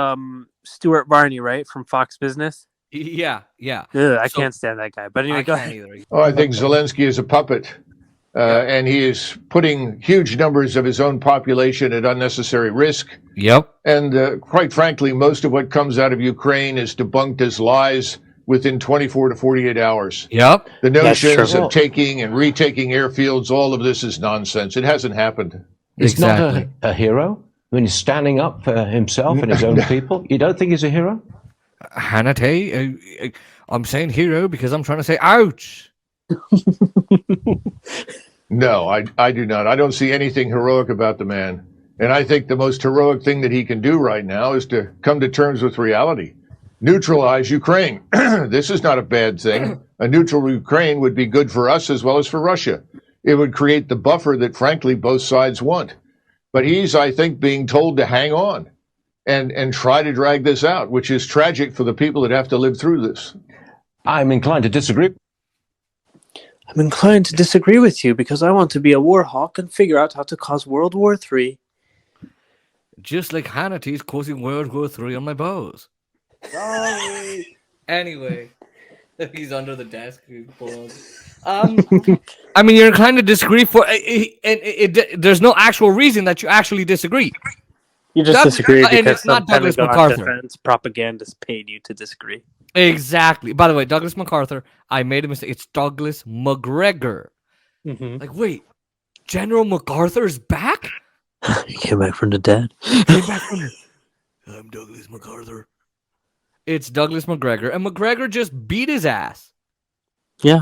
Stuart Varney, right, from Fox Business. Yeah. Ugh, I can't stand that guy. But anyway, go ahead. Oh, I think Zelensky is a puppet. And he is putting huge numbers of his own population at unnecessary risk. Yep. And quite frankly, most of what comes out of Ukraine is debunked as lies within 24 to 48 hours. Yep. The notions of taking and retaking airfields, all of this is nonsense. It hasn't happened. He's not a hero? I mean, he's standing up for himself and his own people. You don't think he's a hero? Hannity, I'm saying hero because I'm trying to say ouch. No, I do not. I don't see anything heroic about the man. And I think the most heroic thing that he can do right now is to come to terms with reality. Neutralize Ukraine. This is not a bad thing. A neutral Ukraine would be good for us as well as for Russia. It would create the buffer that, frankly, both sides want. But he's, I think, being told to hang on and try to drag this out, which is tragic for the people that have to live through this. I'm inclined to disagree. I'm inclined to disagree with you because I want to be a Warhawk and figure out how to cause World War III. Just like Hannity's causing World War III on my bows. Sorry. Anyway, he's under the desk. I mean, you're inclined to disagree there's no actual reason that you actually disagree. You just disagree because it's not Douglas MacArthur. Defense propagandists paid you to disagree. Exactly. By the way, Douglas MacArthur, I made a mistake. It's Douglas McGregor. Mm-hmm. Like, wait, General MacArthur is back? He came back from the dead. I'm Douglas MacArthur. It's Douglas McGregor, and McGregor just beat his ass. Yeah.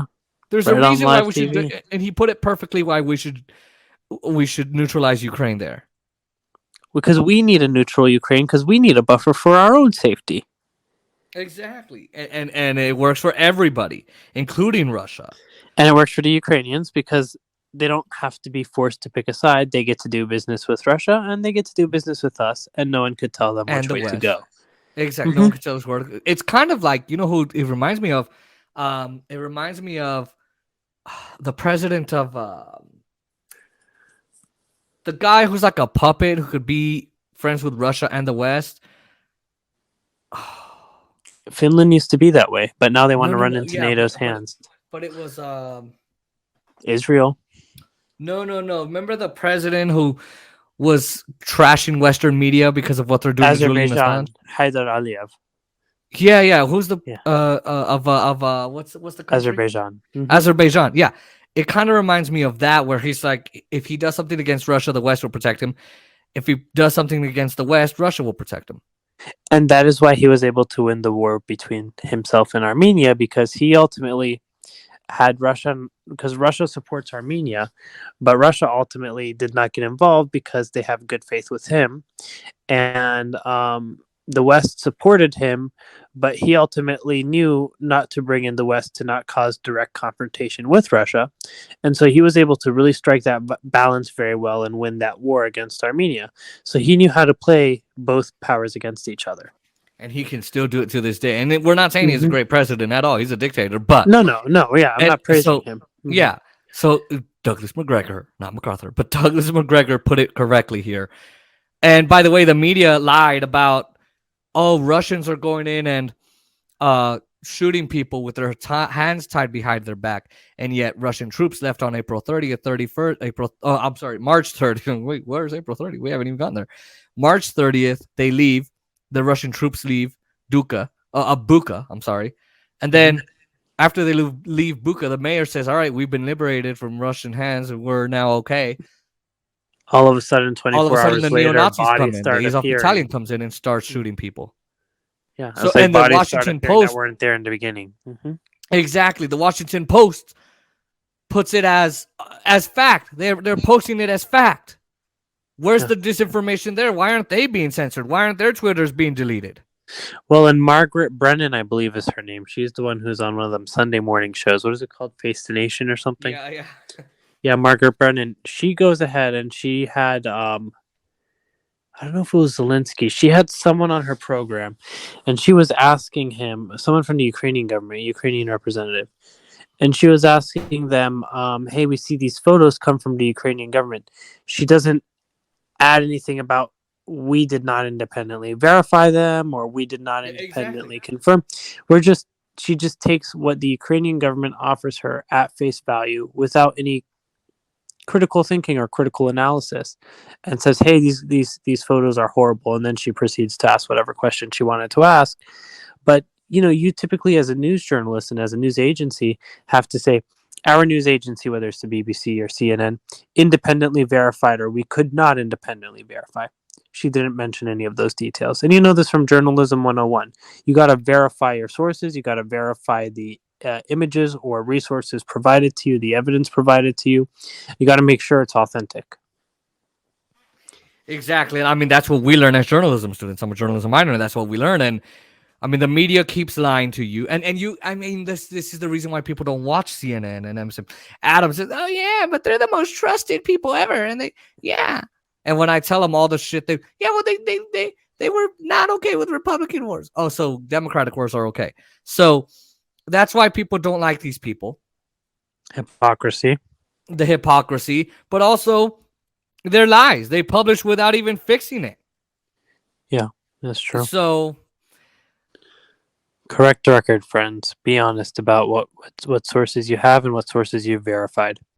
There's a reason why we should do, and he put it perfectly why we should neutralize Ukraine there. Because we need a neutral Ukraine, because we need a buffer for our own safety. Exactly. And it works for everybody, including Russia. And it works for the Ukrainians because they don't have to be forced to pick a side. They get to do business with Russia, and they get to do business with us, and no one could tell them which way to go. Exactly. No one could tell us where to go. It's kind of like, you know who it reminds me of? It reminds me of the president of the guy who's like a puppet who could be friends with Russia and the West. Finland used to be that way, but now they want to run into NATO's hands. But it was Israel. No. Remember the president who was trashing Western media because of what they're doing? Azerbaijan, Haidar Aliyev. Yeah. Who's the what's the country? Azerbaijan. Mm-hmm. Azerbaijan. Yeah. It kind of reminds me of that, where he's like, if he does something against Russia, the West will protect him. If he does something against the West, Russia will protect him. And that is why he was able to win the war between himself and Armenia, because he ultimately had because Russia supports Armenia, but Russia ultimately did not get involved because they have good faith with him. And the West supported him, but he ultimately knew not to bring in the West to not cause direct confrontation with Russia. And so he was able to really strike that balance very well and win that war against Armenia. So he knew how to play both powers against each other. And he can still do it to this day. And we're not saying he's a great president at all. He's a dictator, but... No. Yeah, I'm not praising him. Mm-hmm. Yeah. So Douglas McGregor, not MacArthur, but Douglas McGregor put it correctly here. And by the way, the media lied about, Russians are going in and shooting people with their hands tied behind their back. And yet Russian troops left on April 30th, 31st, March 30th. Wait, where's April 30th? We haven't even gotten there. March 30th, they leave. The Russian troops leave Bucha. And then after they leave Bucha, the mayor says, all right, we've been liberated from Russian hands and we're now okay. All of a sudden, 24 hours the later, neo-Nazis come in. The Azov appearing. Battalion comes in and starts shooting people. Yeah. So, and the Washington Post weren't there in the beginning. Mm-hmm. Exactly. The Washington Post puts it as fact. They're posting it as fact. Where's the disinformation there? Why aren't they being censored? Why aren't their Twitters being deleted? Well, and Margaret Brennan, I believe is her name. She's the one who's on one of them Sunday morning shows. What is it called? Face the Nation or something? Yeah. Yeah, Margaret Brennan. She goes ahead and she had I don't know if it was Zelensky. She had someone on her program, and she was asking him, someone from the Ukrainian government, Ukrainian representative, and she was asking them, "Hey, we see these photos come from the Ukrainian government." She doesn't add anything about we did not independently verify them or we did not independently confirm. She just takes what the Ukrainian government offers her at face value without any critical thinking or critical analysis, and says, "Hey, these photos are horrible," and then she proceeds to ask whatever question she wanted to ask. But you typically, as a news journalist and as a news agency, have to say, "Our news agency, whether it's the BBC or CNN, independently verified," or "We could not independently verify." She didn't mention any of those details, and you know this from Journalism 101. You got to verify your sources. You got to verify the images or resources provided to you, the evidence provided to you. You got to make sure it's authentic. Exactly. And I mean, that's what we learn as journalism students. I'm a journalism minor, and that's what we learn. And I mean, the media keeps lying to you. And you, I mean, this is the reason why people don't watch CNN and MSN. Adam says, "Oh, yeah, but they're the most trusted people ever." And yeah. And when I tell them all the shit, they were not okay with Republican wars. Oh, so Democratic wars are okay. So that's why people don't like these people. Hypocrisy. The hypocrisy, but also their lies. They publish without even fixing it. Yeah, that's true. So correct the record, friends. Be honest about what sources you have and what sources you've verified.